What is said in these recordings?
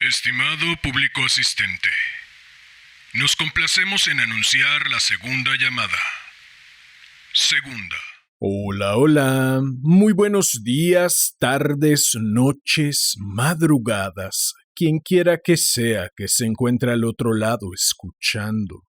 Estimado público asistente, nos complacemos en anunciar la segunda llamada. Segunda. Hola, hola. Muy buenos días, tardes, noches, madrugadas. Quien quiera que sea que se encuentre al otro lado escuchando.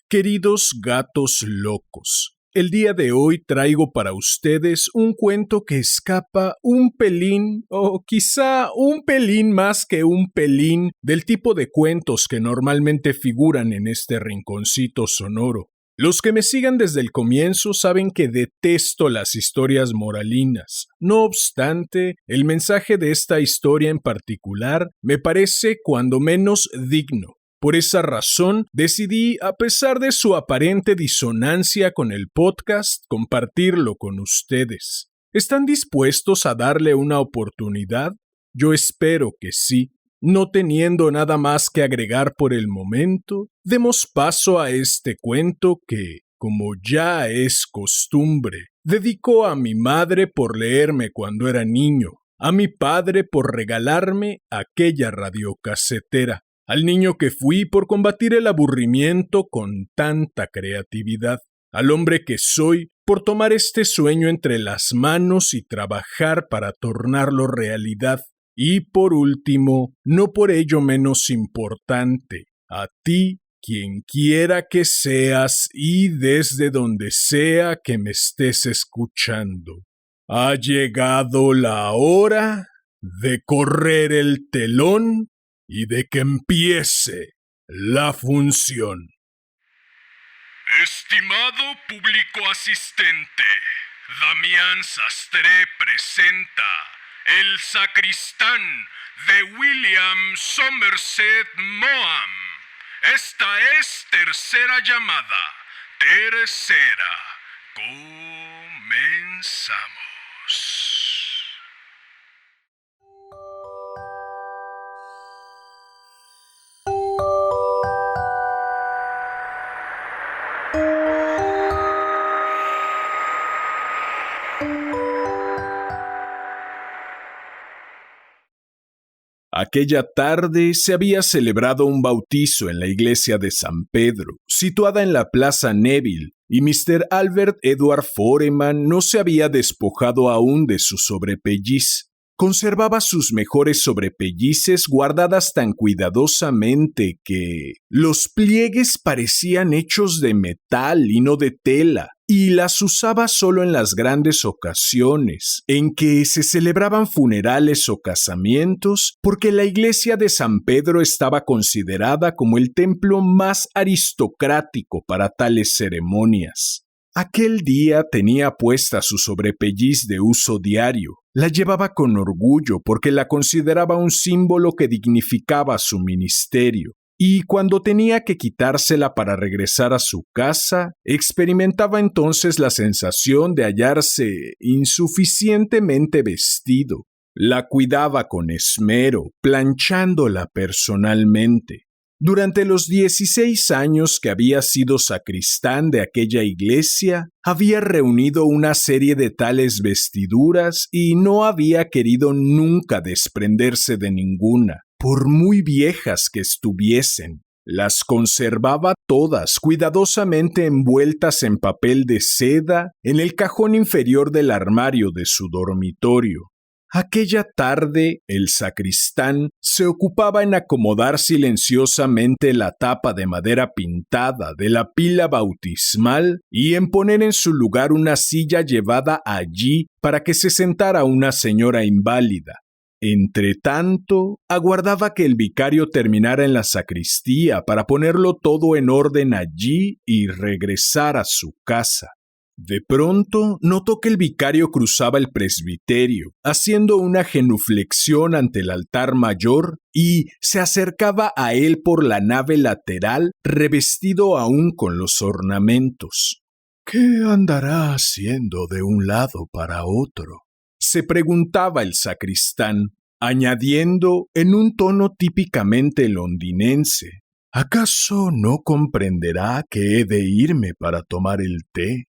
Queridos gatos locos, el día de hoy traigo para ustedes un cuento que escapa un pelín, o quizá un pelín más que un pelín, del tipo de cuentos que normalmente figuran en este rinconcito sonoro. Los que me sigan desde el comienzo saben que detesto las historias moralinas. No obstante, el mensaje de esta historia en particular me parece cuando menos digno. Por esa razón, decidí, a pesar de su aparente disonancia con el podcast, compartirlo con ustedes. ¿Están dispuestos a darle una oportunidad? Yo espero que sí. No teniendo nada más que agregar por el momento, demos paso a este cuento que, como ya es costumbre, dedico a mi madre por leerme cuando era niño, a mi padre por regalarme aquella radiocasetera, al niño que fui por combatir el aburrimiento con tanta creatividad, al hombre que soy por tomar este sueño entre las manos y trabajar para tornarlo realidad. Y por último, no por ello menos importante, a ti, quien quiera que seas y desde donde sea que me estés escuchando. Ha llegado la hora de correr el telón y de que empiece la función. Estimado público asistente, Damián Sastre presenta El sacristán de William Somerset Maugham. Esta es tercera llamada. Tercera. Comenzamos. Aquella tarde se había celebrado un bautizo en la iglesia de San Pedro, situada en la Plaza Neville, y Mr. Albert Edward Foreman no se había despojado aún de su sobrepelliz. Conservaba sus mejores sobrepellices guardadas tan cuidadosamente que los pliegues parecían hechos de metal y no de tela, y las usaba solo en las grandes ocasiones, en que se celebraban funerales o casamientos, porque la iglesia de San Pedro estaba considerada como el templo más aristocrático para tales ceremonias. Aquel día tenía puesta su sobrepelliz de uso diario. La llevaba con orgullo porque la consideraba un símbolo que dignificaba su ministerio. Y cuando tenía que quitársela para regresar a su casa, experimentaba entonces la sensación de hallarse insuficientemente vestido. La cuidaba con esmero, planchándola personalmente. Durante los 16 años que había sido sacristán de aquella iglesia, había reunido una serie de tales vestiduras y no había querido nunca desprenderse de ninguna, por muy viejas que estuviesen. Las conservaba todas cuidadosamente envueltas en papel de seda en el cajón inferior del armario de su dormitorio. Aquella tarde, el sacristán se ocupaba en acomodar silenciosamente la tapa de madera pintada de la pila bautismal y en poner en su lugar una silla llevada allí para que se sentara una señora inválida. Entretanto, aguardaba que el vicario terminara en la sacristía para ponerlo todo en orden allí y regresar a su casa. De pronto, notó que el vicario cruzaba el presbiterio, haciendo una genuflexión ante el altar mayor, y se acercaba a él por la nave lateral, revestido aún con los ornamentos. ¿Qué andará haciendo de un lado para otro?, se preguntaba el sacristán, añadiendo en un tono típicamente londinense: ¿acaso no comprenderá que he de irme para tomar el té?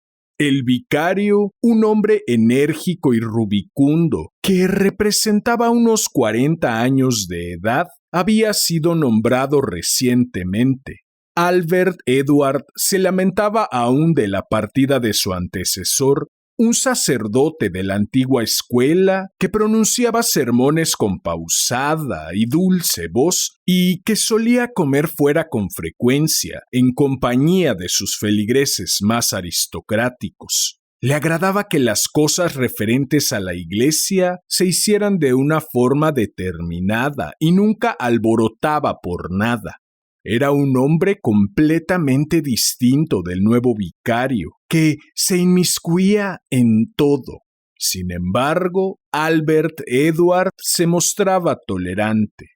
El vicario, un hombre enérgico y rubicundo, que representaba unos 40 años de edad, había sido nombrado recientemente. Albert Edward se lamentaba aún de la partida de su antecesor, un sacerdote de la antigua escuela que pronunciaba sermones con pausada y dulce voz y que solía comer fuera con frecuencia en compañía de sus feligreses más aristocráticos. Le agradaba que las cosas referentes a la iglesia se hicieran de una forma determinada y nunca alborotaba por nada. Era un hombre completamente distinto del nuevo vicario, que se inmiscuía en todo. Sin embargo, Albert Edward se mostraba tolerante.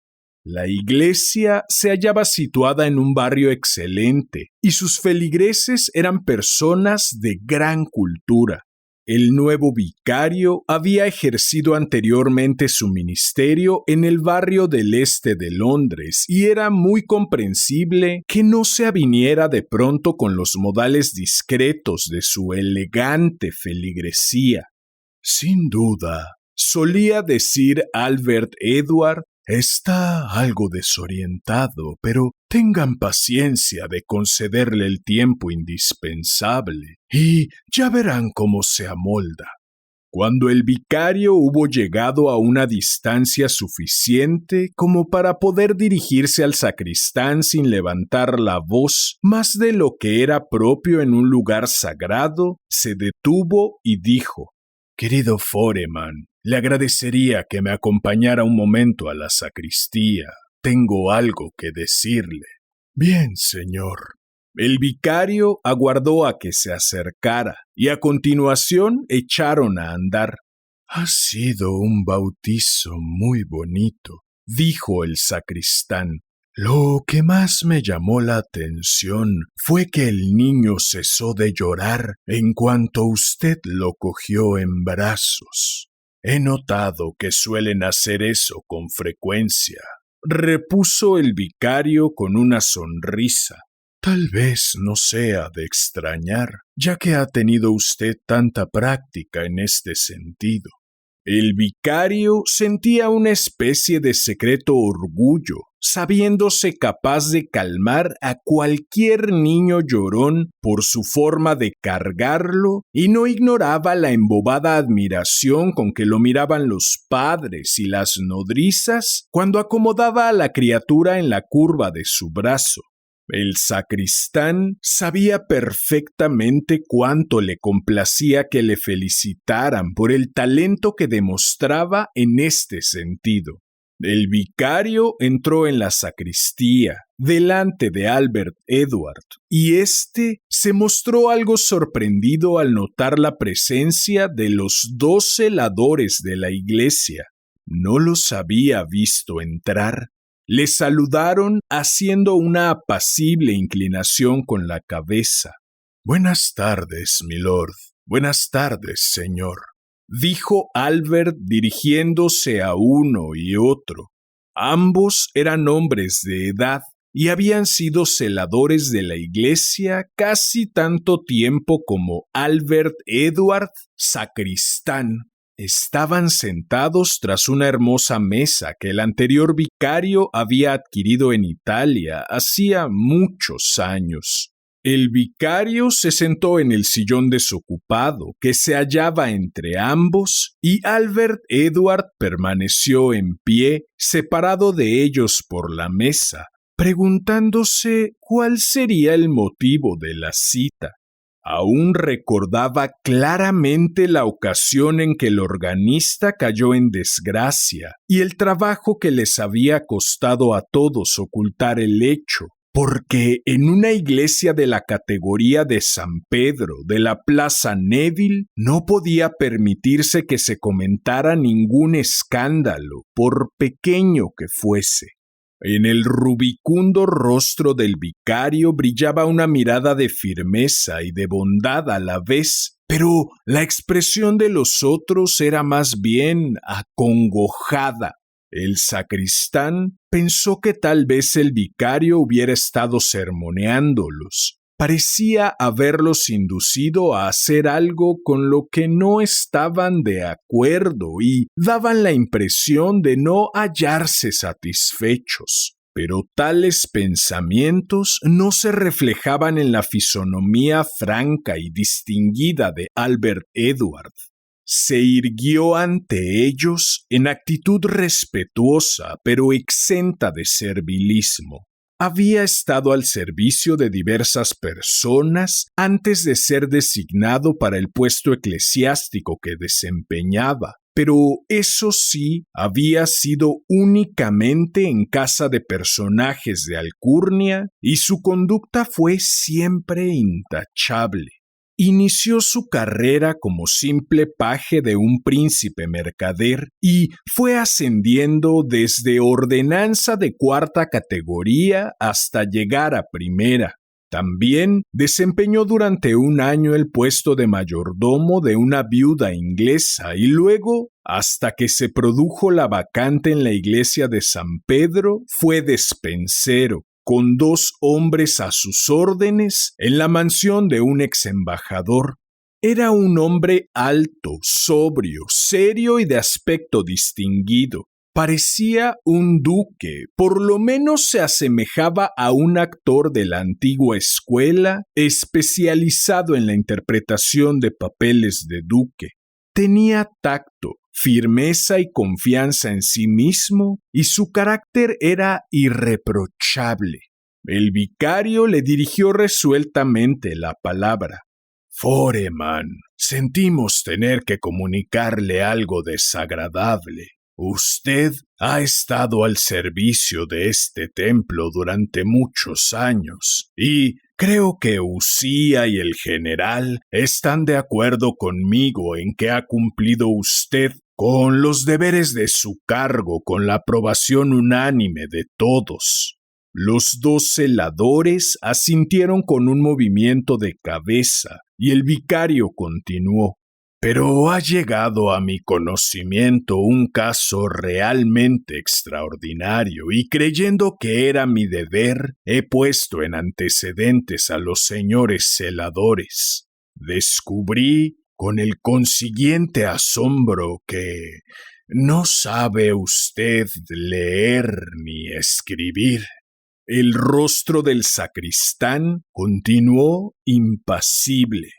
La iglesia se hallaba situada en un barrio excelente y sus feligreses eran personas de gran cultura. El nuevo vicario había ejercido anteriormente su ministerio en el barrio del este de Londres y era muy comprensible que no se aviniera de pronto con los modales discretos de su elegante feligresía. Sin duda, solía decir Albert Edward, está algo desorientado, pero tengan paciencia de concederle el tiempo indispensable y ya verán cómo se amolda. Cuando el vicario hubo llegado a una distancia suficiente como para poder dirigirse al sacristán sin levantar la voz, más de lo que era propio en un lugar sagrado, se detuvo y dijo: «Querido Foreman, le agradecería que me acompañara un momento a la sacristía. Tengo algo que decirle». «Bien, señor». El vicario aguardó a que se acercara y a continuación echaron a andar. «Ha sido un bautizo muy bonito», dijo el sacristán. «Lo que más me llamó la atención fue que el niño cesó de llorar en cuanto usted lo cogió en brazos. He notado que suelen hacer eso con frecuencia», repuso el vicario con una sonrisa. «Tal vez no sea de extrañar, ya que ha tenido usted tanta práctica en este sentido». El vicario sentía una especie de secreto orgullo, sabiéndose capaz de calmar a cualquier niño llorón por su forma de cargarlo, y no ignoraba la embobada admiración con que lo miraban los padres y las nodrizas cuando acomodaba a la criatura en la curva de su brazo. El sacristán sabía perfectamente cuánto le complacía que le felicitaran por el talento que demostraba en este sentido. El vicario entró en la sacristía, delante de Albert Edward, y éste se mostró algo sorprendido al notar la presencia de los 2 celadores de la iglesia. No los había visto entrar. Le saludaron haciendo una apacible inclinación con la cabeza. «Buenas tardes, milord. Buenas tardes, señor», dijo Albert dirigiéndose a uno y otro. Ambos eran hombres de edad y habían sido celadores de la iglesia casi tanto tiempo como Albert Edward, sacristán. Estaban sentados tras una hermosa mesa que el anterior vicario había adquirido en Italia hacía muchos años. El vicario se sentó en el sillón desocupado que se hallaba entre ambos y Albert Edward permaneció en pie, separado de ellos por la mesa, preguntándose cuál sería el motivo de la cita. Aún recordaba claramente la ocasión en que el organista cayó en desgracia y el trabajo que les había costado a todos ocultar el hecho, porque en una iglesia de la categoría de San Pedro de la Plaza Neville no podía permitirse que se comentara ningún escándalo, por pequeño que fuese. En el rubicundo rostro del vicario brillaba una mirada de firmeza y de bondad a la vez, pero la expresión de los otros era más bien acongojada. El sacristán pensó que tal vez el vicario hubiera estado sermoneándolos, Parecía haberlos inducido a hacer algo con lo que no estaban de acuerdo y daban la impresión de no hallarse satisfechos. Pero tales pensamientos no se reflejaban en la fisonomía franca y distinguida de Albert Edward. Se irguió ante ellos en actitud respetuosa, pero exenta de servilismo. Había estado al servicio de diversas personas antes de ser designado para el puesto eclesiástico que desempeñaba, pero eso sí, había sido únicamente en casa de personajes de alcurnia y su conducta fue siempre intachable. Inició su carrera como simple paje de un príncipe mercader y fue ascendiendo desde ordenanza de cuarta categoría hasta llegar a primera. También desempeñó durante un año el puesto de mayordomo de una viuda inglesa y luego, hasta que se produjo la vacante en la iglesia de San Pedro, fue despensero, con 2 hombres a sus órdenes en la mansión de un ex embajador. Era un hombre alto, sobrio, serio y de aspecto distinguido. Parecía un duque, por lo menos se asemejaba a un actor de la antigua escuela, especializado en la interpretación de papeles de duque. Tenía tacto, firmeza y confianza en sí mismo, y su carácter era irreprochable. El vicario le dirigió resueltamente la palabra. «Foreman, sentimos tener que comunicarle algo desagradable. Usted ha estado al servicio de este templo durante muchos años y creo que Usía y el general están de acuerdo conmigo en que ha cumplido usted con los deberes de su cargo con la aprobación unánime de todos». Los 2 celadores asintieron con un movimiento de cabeza y el vicario continuó. «Pero ha llegado a mi conocimiento un caso realmente extraordinario y creyendo que era mi deber, he puesto en antecedentes a los señores celadores. Descubrí con el consiguiente asombro que no sabe usted leer ni escribir». El rostro del sacristán continuó impasible.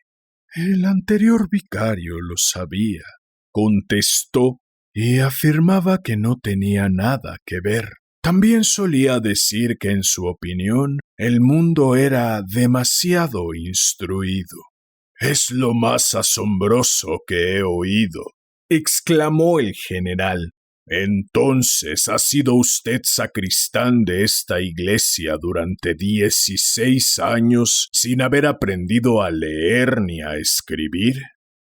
«El anterior vicario lo sabía», contestó, «y afirmaba que no tenía nada que ver. También solía decir que en su opinión el mundo era demasiado instruido». «Es lo más asombroso que he oído», exclamó el general. «Entonces ha sido usted sacristán de esta iglesia durante 16 años sin haber aprendido a leer ni a escribir».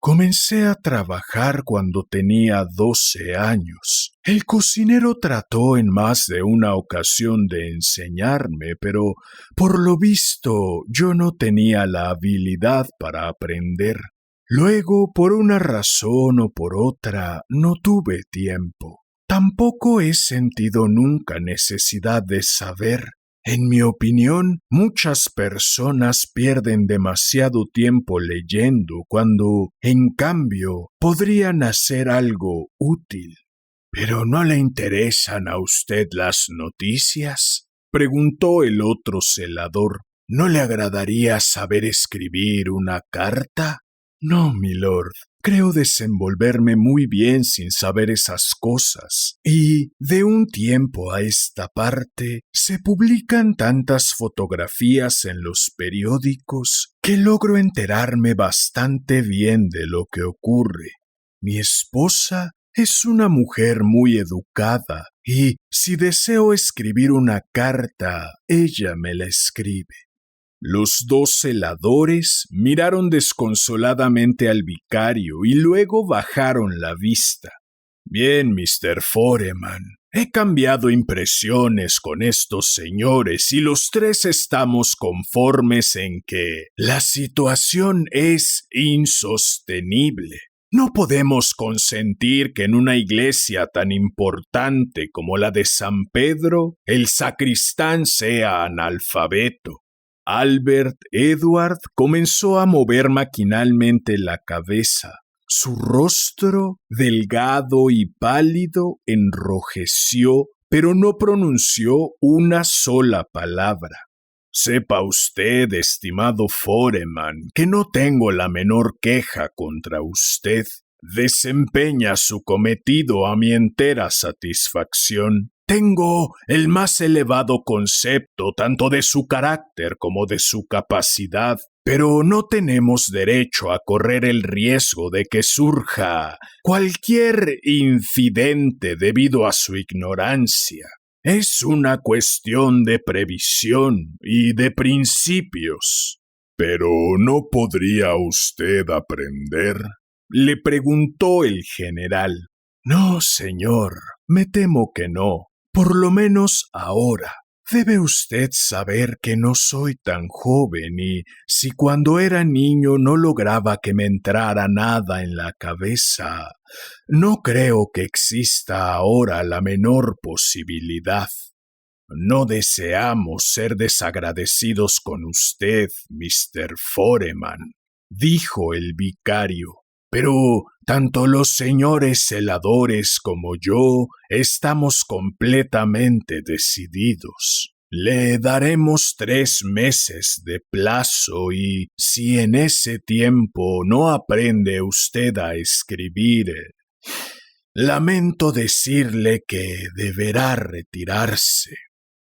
«Comencé a trabajar cuando tenía 12 años. El cocinero trató en más de una ocasión de enseñarme, pero por lo visto yo no tenía la habilidad para aprender. Luego, por una razón o por otra, no tuve tiempo. Tampoco he sentido nunca necesidad de saber. En mi opinión, muchas personas pierden demasiado tiempo leyendo cuando, en cambio, podrían hacer algo útil». «¿Pero no le interesan a usted las noticias?», preguntó el otro celador. «¿No le agradaría saber escribir una carta?». «No, milord. Creo desenvolverme muy bien sin saber esas cosas, y de un tiempo a esta parte se publican tantas fotografías en los periódicos que logro enterarme bastante bien de lo que ocurre. Mi esposa es una mujer muy educada y si deseo escribir una carta, ella me la escribe». Los 2 celadores miraron desconsoladamente al vicario y luego bajaron la vista. «Bien, Mr. Foreman, he cambiado impresiones con estos señores y los 3 estamos conformes en que la situación es insostenible. No podemos consentir que en una iglesia tan importante como la de San Pedro el sacristán sea analfabeto. Albert Edward comenzó a mover maquinalmente la cabeza. Su rostro, delgado y pálido, enrojeció, pero no pronunció una sola palabra. Sepa usted, estimado Foreman, que no tengo la menor queja contra usted. Desempeña su cometido a mi entera satisfacción. Tengo el más elevado concepto tanto de su carácter como de su capacidad, pero no tenemos derecho a correr el riesgo de que surja cualquier incidente debido a su ignorancia. Es una cuestión de previsión y de principios. ¿Pero no podría usted aprender?, le preguntó el general. No, señor, me temo que no. Por lo menos ahora. Debe usted saber que no soy tan joven y si cuando era niño no lograba que me entrara nada en la cabeza, no creo que exista ahora la menor posibilidad. No deseamos ser desagradecidos con usted, Mr. Foreman, dijo el vicario. Pero tanto los señores celadores como yo estamos completamente decididos. Le daremos 3 meses de plazo y si en ese tiempo no aprende usted a escribir, lamento decirle que deberá retirarse.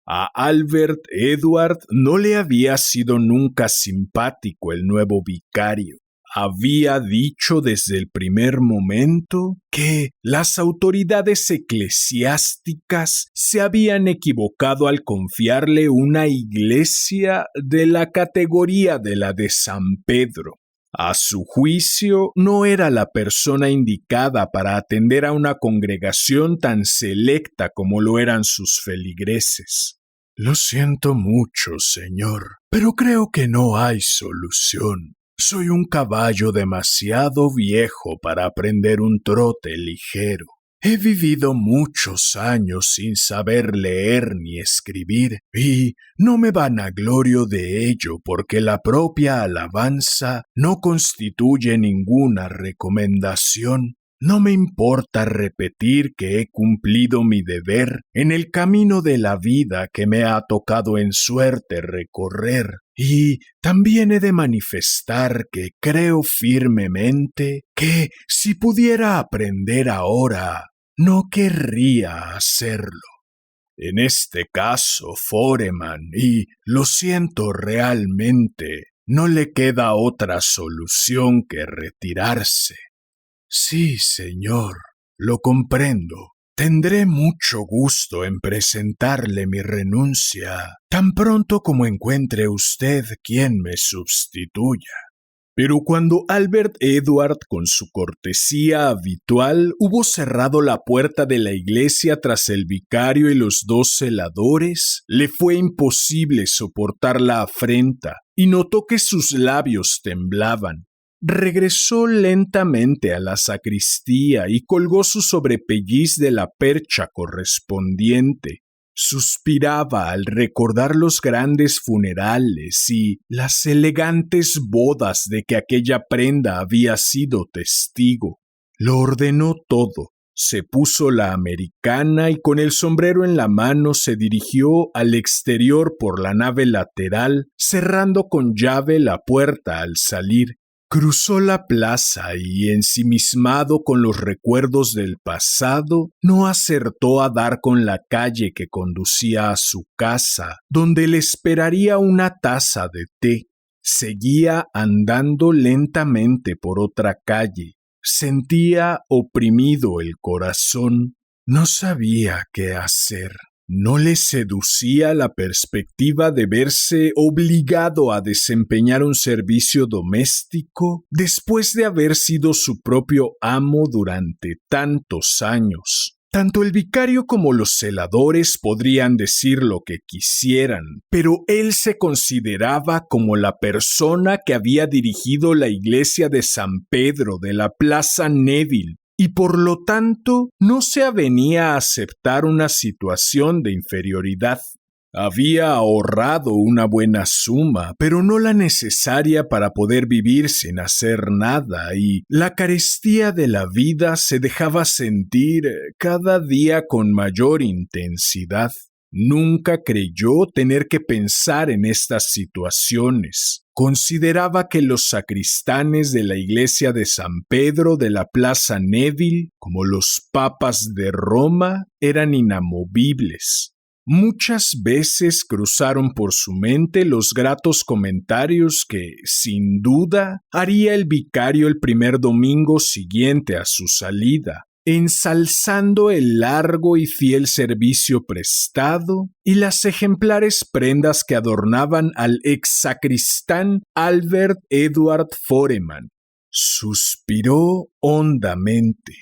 A Albert Edward no le había sido nunca simpático el nuevo vicario. Había dicho desde el primer momento que las autoridades eclesiásticas se habían equivocado al confiarle una iglesia de la categoría de la de San Pedro. A su juicio, no era la persona indicada para atender a una congregación tan selecta como lo eran sus feligreses. Lo siento mucho, señor, pero creo que no hay solución. Soy un caballo demasiado viejo para aprender un trote ligero. He vivido muchos años sin saber leer ni escribir y no me vanaglorio de ello porque la propia alabanza no constituye ninguna recomendación. No me importa repetir que he cumplido mi deber en el camino de la vida que me ha tocado en suerte recorrer, y también he de manifestar que creo firmemente que si pudiera aprender ahora, no querría hacerlo. En este caso, Foreman, y lo siento realmente, no le queda otra solución que retirarse. Sí, señor, lo comprendo. Tendré mucho gusto en presentarle mi renuncia tan pronto como encuentre usted quien me sustituya. Pero cuando Albert Edward, con su cortesía habitual, hubo cerrado la puerta de la iglesia tras el vicario y los 2 celadores, le fue imposible soportar la afrenta y notó que sus labios temblaban. Regresó lentamente a la sacristía y colgó su sobrepelliz de la percha correspondiente. Suspiraba al recordar los grandes funerales y las elegantes bodas de que aquella prenda había sido testigo. Lo ordenó todo. Se puso la americana y con el sombrero en la mano se dirigió al exterior por la nave lateral, cerrando con llave la puerta al salir. Cruzó la plaza y, ensimismado con los recuerdos del pasado, no acertó a dar con la calle que conducía a su casa, donde le esperaría una taza de té. Seguía andando lentamente por otra calle. Sentía oprimido el corazón. No sabía qué hacer. ¿No le seducía la perspectiva de verse obligado a desempeñar un servicio doméstico después de haber sido su propio amo durante tantos años? Tanto el vicario como los celadores podrían decir lo que quisieran, pero él se consideraba como la persona que había dirigido la iglesia de San Pedro de la Plaza Neville, y por lo tanto no se avenía a aceptar una situación de inferioridad. Había ahorrado una buena suma, pero no la necesaria para poder vivir sin hacer nada, y la carestía de la vida se dejaba sentir cada día con mayor intensidad. Nunca creyó tener que pensar en estas situaciones. Consideraba que los sacristanes de la iglesia de San Pedro de la Plaza Neville, como los papas de Roma, eran inamovibles. Muchas veces cruzaron por su mente los gratos comentarios que, sin duda, haría el vicario el primer domingo siguiente a su salida, ensalzando el largo y fiel servicio prestado y las ejemplares prendas que adornaban al ex sacristán Albert Edward Foreman. Suspiró hondamente.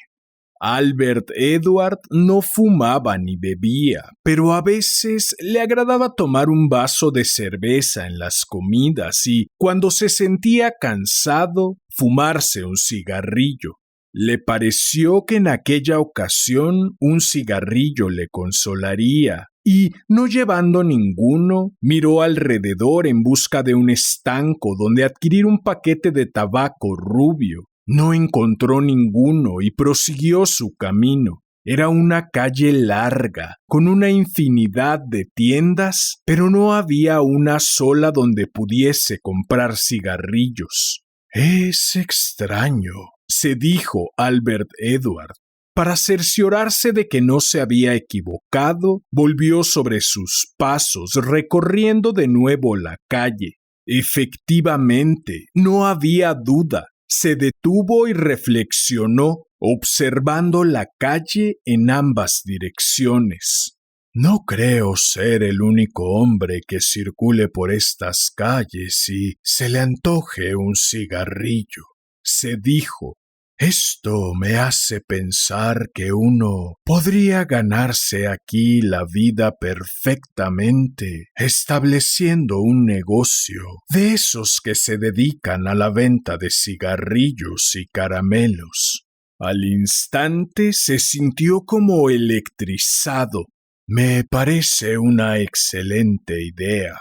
Albert Edward no fumaba ni bebía, pero a veces le agradaba tomar un vaso de cerveza en las comidas y, cuando se sentía cansado, fumarse un cigarrillo. Le pareció que en aquella ocasión un cigarrillo le consolaría, y, no llevando ninguno, miró alrededor en busca de un estanco donde adquirir un paquete de tabaco rubio. No encontró ninguno y prosiguió su camino. Era una calle larga, con una infinidad de tiendas, pero no había una sola donde pudiese comprar cigarrillos. «Es extraño», se dijo Albert Edward. Para cerciorarse de que no se había equivocado, volvió sobre sus pasos, recorriendo de nuevo la calle. Efectivamente, no había duda. Se detuvo y reflexionó, observando la calle en ambas direcciones. «No creo ser el único hombre que circule por estas calles y se le antoje un cigarrillo», se dijo. «Esto me hace pensar que uno podría ganarse aquí la vida perfectamente, estableciendo un negocio de esos que se dedican a la venta de cigarrillos y caramelos». Al instante se sintió como electrizado. «Me parece una excelente idea»,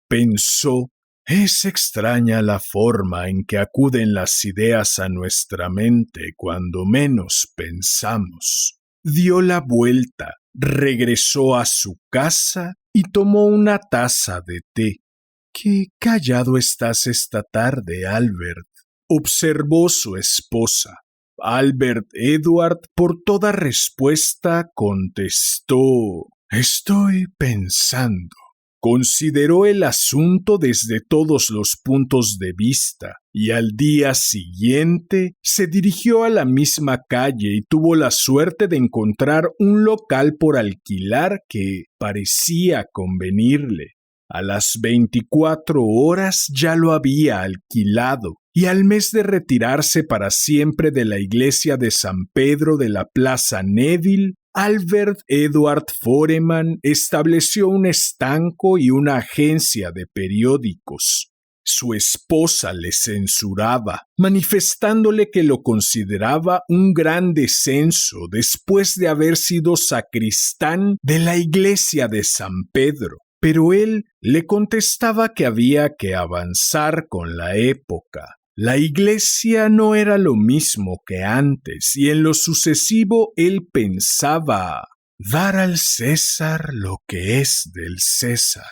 pensó. «Es extraña la forma en que acuden las ideas a nuestra mente cuando menos pensamos». Dio la vuelta, regresó a su casa y tomó una taza de té. «Qué callado estás esta tarde, Albert», observó su esposa. Albert Edward, por toda respuesta, contestó: «Estoy pensando». Consideró el asunto desde todos los puntos de vista y al día siguiente se dirigió a la misma calle y tuvo la suerte de encontrar un local por alquilar que parecía convenirle. A las 24 horas ya lo había alquilado y al mes de retirarse para siempre de la iglesia de San Pedro de la Plaza Neville, Albert Edward Foreman estableció un estanco y una agencia de periódicos. Su esposa le censuraba, manifestándole que lo consideraba un gran descenso después de haber sido sacristán de la iglesia de San Pedro. Pero él le contestaba que había que avanzar con la época. La iglesia no era lo mismo que antes, y en lo sucesivo él pensaba dar al César lo que es del César.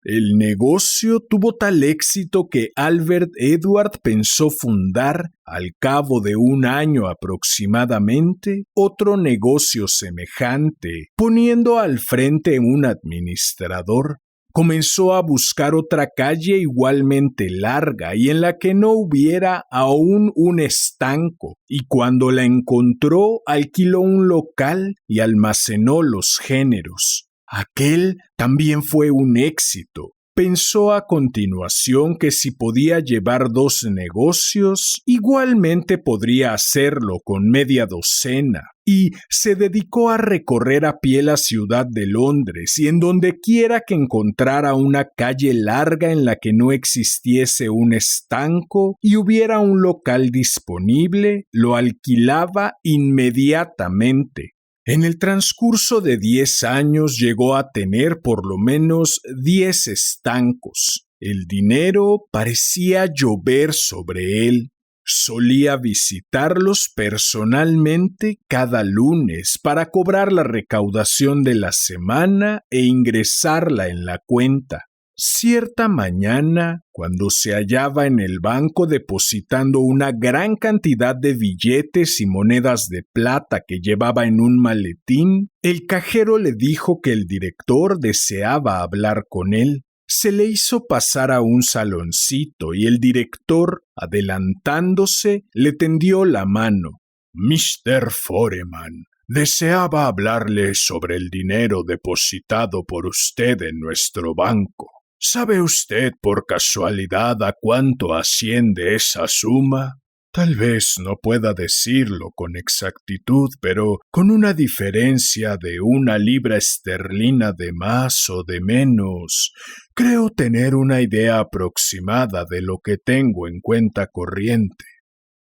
El negocio tuvo tal éxito que Albert Edward pensó fundar, al cabo de un año aproximadamente, otro negocio semejante, poniendo al frente un administrador. Comenzó a buscar otra calle igualmente larga y en la que no hubiera aún un estanco, y cuando la encontró alquiló un local y almacenó los géneros. Aquel también fue un éxito. Pensó a continuación que si podía llevar 2 negocios, igualmente podría hacerlo con media docena, y se dedicó a recorrer a pie la ciudad de Londres, y en donde quiera que encontrara una calle larga en la que no existiese un estanco y hubiera un local disponible, lo alquilaba inmediatamente. En el transcurso de 10 años llegó a tener por lo menos 10 estancos. El dinero parecía llover sobre él. Solía visitarlos personalmente cada lunes para cobrar la recaudación de la semana e ingresarla en la cuenta. Cierta mañana, cuando se hallaba en el banco depositando una gran cantidad de billetes y monedas de plata que llevaba en un maletín, el cajero le dijo que el director deseaba hablar con él. Se le hizo pasar a un saloncito y el director, adelantándose, le tendió la mano. «Mr. Foreman, deseaba hablarle sobre el dinero depositado por usted en nuestro banco. ¿Sabe usted por casualidad a cuánto asciende esa suma? Tal vez no pueda decirlo con exactitud, pero con una diferencia de 1 libra esterlina de más o de menos, creo tener una idea aproximada de lo que tengo en cuenta corriente.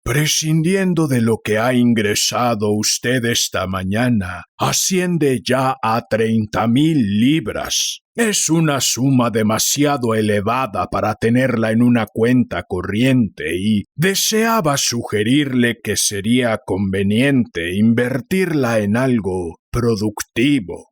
Prescindiendo de lo que ha ingresado usted esta mañana, asciende ya a 30,000 libras. Es una suma demasiado elevada para tenerla en una cuenta corriente y deseaba sugerirle que sería conveniente invertirla en algo productivo.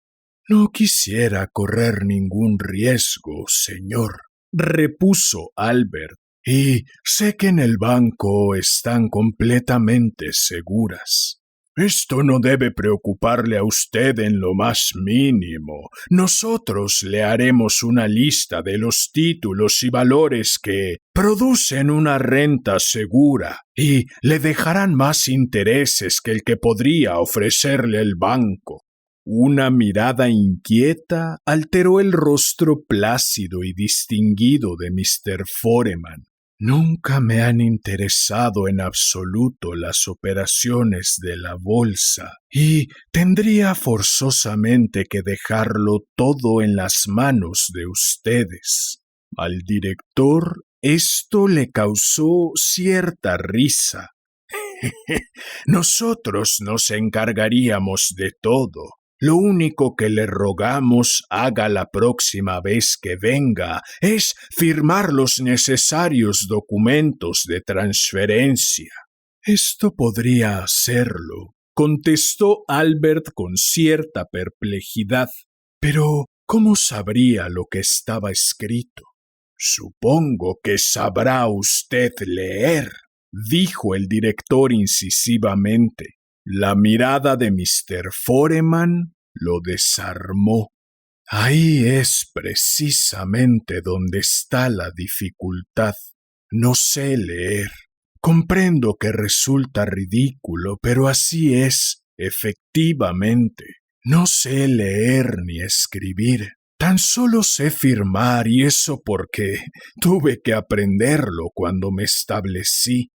No quisiera correr ningún riesgo, señor, repuso Albert. Y sé que en el banco están completamente seguras. Esto no debe preocuparle a usted en lo más mínimo. Nosotros le haremos una lista de los títulos y valores que producen una renta segura y le dejarán más intereses que el que podría ofrecerle el banco. Una mirada inquieta alteró el rostro plácido y distinguido de Mr. Foreman. Nunca me han interesado en absoluto las operaciones de la bolsa y tendría forzosamente que dejarlo todo en las manos de ustedes. Al director esto le causó cierta risa. Nosotros nos encargaríamos de todo. Lo único que le rogamos haga la próxima vez que venga es firmar los necesarios documentos de transferencia. Esto podría hacerlo, contestó Albert con cierta perplejidad. Pero, ¿cómo sabría lo que estaba escrito? Supongo que sabrá usted leer, dijo el director incisivamente. La mirada de Mr. Foreman lo desarmó. Ahí es precisamente donde está la dificultad. No sé leer. Comprendo que resulta ridículo, pero así es, efectivamente. No sé leer ni escribir. Tan solo sé firmar y eso porque tuve que aprenderlo cuando me establecí.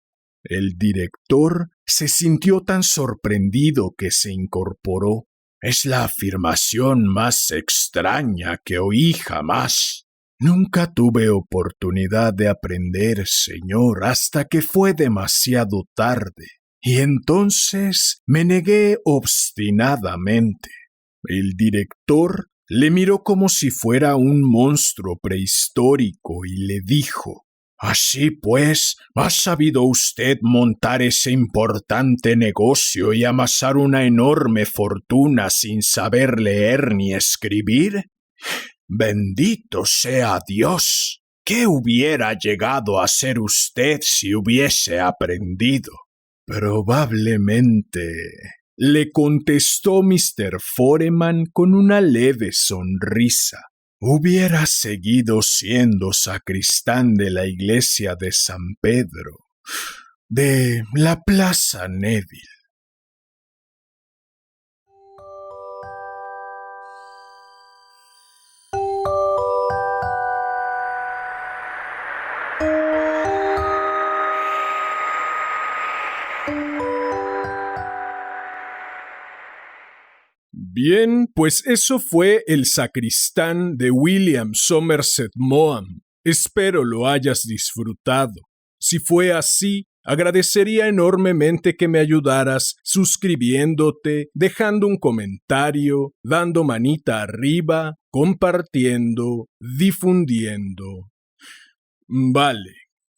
El director se sintió tan sorprendido que se incorporó. Es la afirmación más extraña que oí jamás. Nunca tuve oportunidad de aprender, señor, hasta que fue demasiado tarde, y entonces me negué obstinadamente. El director le miró como si fuera un monstruo prehistórico y le dijo: «Así pues, ¿ha sabido usted montar ese importante negocio y amasar una enorme fortuna sin saber leer ni escribir? Bendito sea Dios. ¿Qué hubiera llegado a ser usted si hubiese aprendido?» «Probablemente», le contestó Mr. Foreman con una leve sonrisa. «Hubiera seguido siendo sacristán de la iglesia de San Pedro, de la Plaza Neville». Bien, pues eso fue El sacristán de William Somerset Maugham. Espero lo hayas disfrutado. Si fue así, Agradecería enormemente que me ayudaras suscribiéndote, dejando un comentario, dando manita arriba, compartiendo, difundiendo. Vale.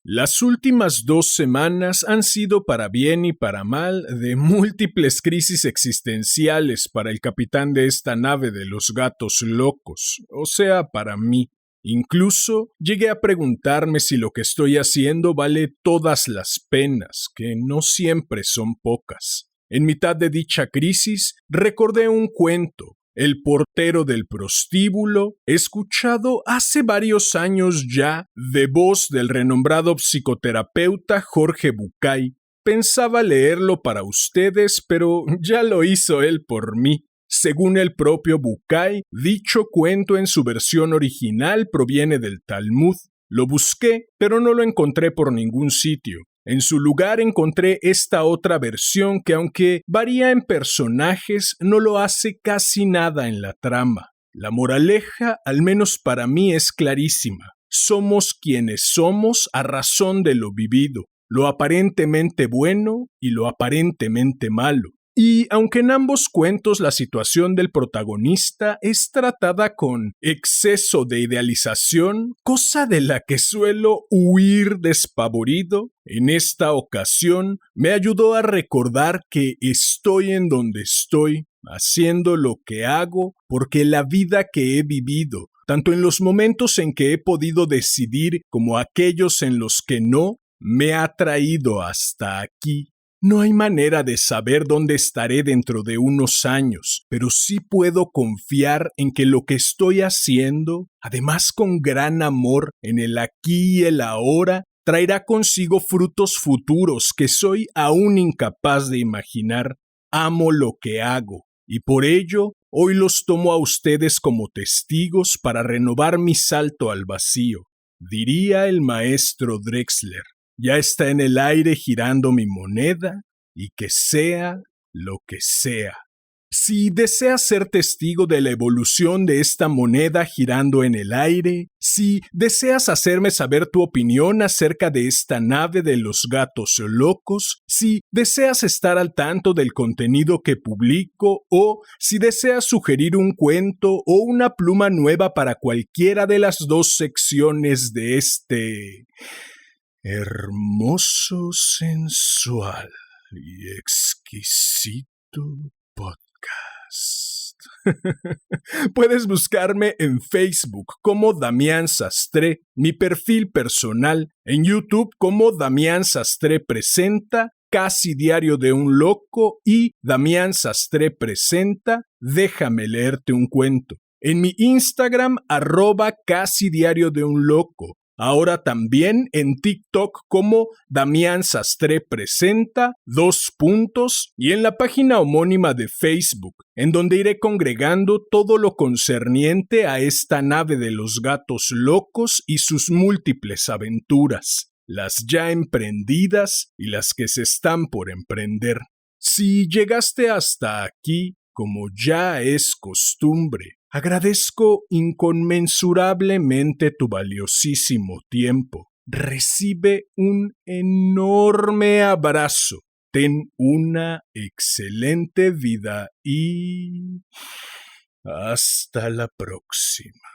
Las últimas 2 semanas han sido para bien y para mal de múltiples crisis existenciales para el capitán de esta nave de los gatos locos, o sea, para mí. Incluso llegué a preguntarme si lo que estoy haciendo vale todas las penas, que no siempre son pocas. En mitad de dicha crisis, recordé un cuento, El portero del prostíbulo, escuchado hace varios años ya de voz del renombrado psicoterapeuta Jorge Bucay. Pensaba leerlo para ustedes, pero ya lo hizo él por mí. Según el propio Bucay, dicho cuento en su versión original proviene del Talmud. Lo busqué, pero no lo encontré por ningún sitio. En su lugar encontré esta otra versión que, aunque varía en personajes, no lo hace casi nada en la trama. La moraleja, al menos para mí, es clarísima. Somos quienes somos a razón de lo vivido, lo aparentemente bueno y lo aparentemente malo. Y aunque en ambos cuentos la situación del protagonista es tratada con exceso de idealización, cosa de la que suelo huir despavorido, en esta ocasión me ayudó a recordar que estoy en donde estoy, haciendo lo que hago, porque la vida que he vivido, tanto en los momentos en que he podido decidir como aquellos en los que no, me ha traído hasta aquí. No hay manera de saber dónde estaré dentro de unos años, pero sí puedo confiar en que lo que estoy haciendo, además con gran amor en el aquí y el ahora, traerá consigo frutos futuros que soy aún incapaz de imaginar. Amo lo que hago, y por ello hoy los tomo a ustedes como testigos para renovar mi salto al vacío. Diría el maestro Drexler. Ya está en el aire girando mi moneda, y que sea lo que sea. Si deseas ser testigo de la evolución de esta moneda girando en el aire, si deseas hacerme saber tu opinión acerca de esta nave de los gatos locos, si deseas estar al tanto del contenido que publico o si deseas sugerir un cuento o una pluma nueva para cualquiera de las 2 secciones de este hermoso, sensual y exquisito podcast. Puedes buscarme en Facebook como Damián Sastre, mi perfil personal, en YouTube como Damián Sastre Presenta, Casi Diario de un Loco y Damián Sastre Presenta, Déjame leerte un cuento. En mi Instagram, @Casi Diario de un Loco. Ahora también en TikTok como Damián Sastre Presenta, y en la página homónima de Facebook, en donde iré congregando todo lo concerniente a esta nave de los gatos locos y sus múltiples aventuras, las ya emprendidas y las que se están por emprender. Si llegaste hasta aquí, como ya es costumbre, agradezco inconmensurablemente tu valiosísimo tiempo. Recibe un enorme abrazo. Ten una excelente vida y hasta la próxima.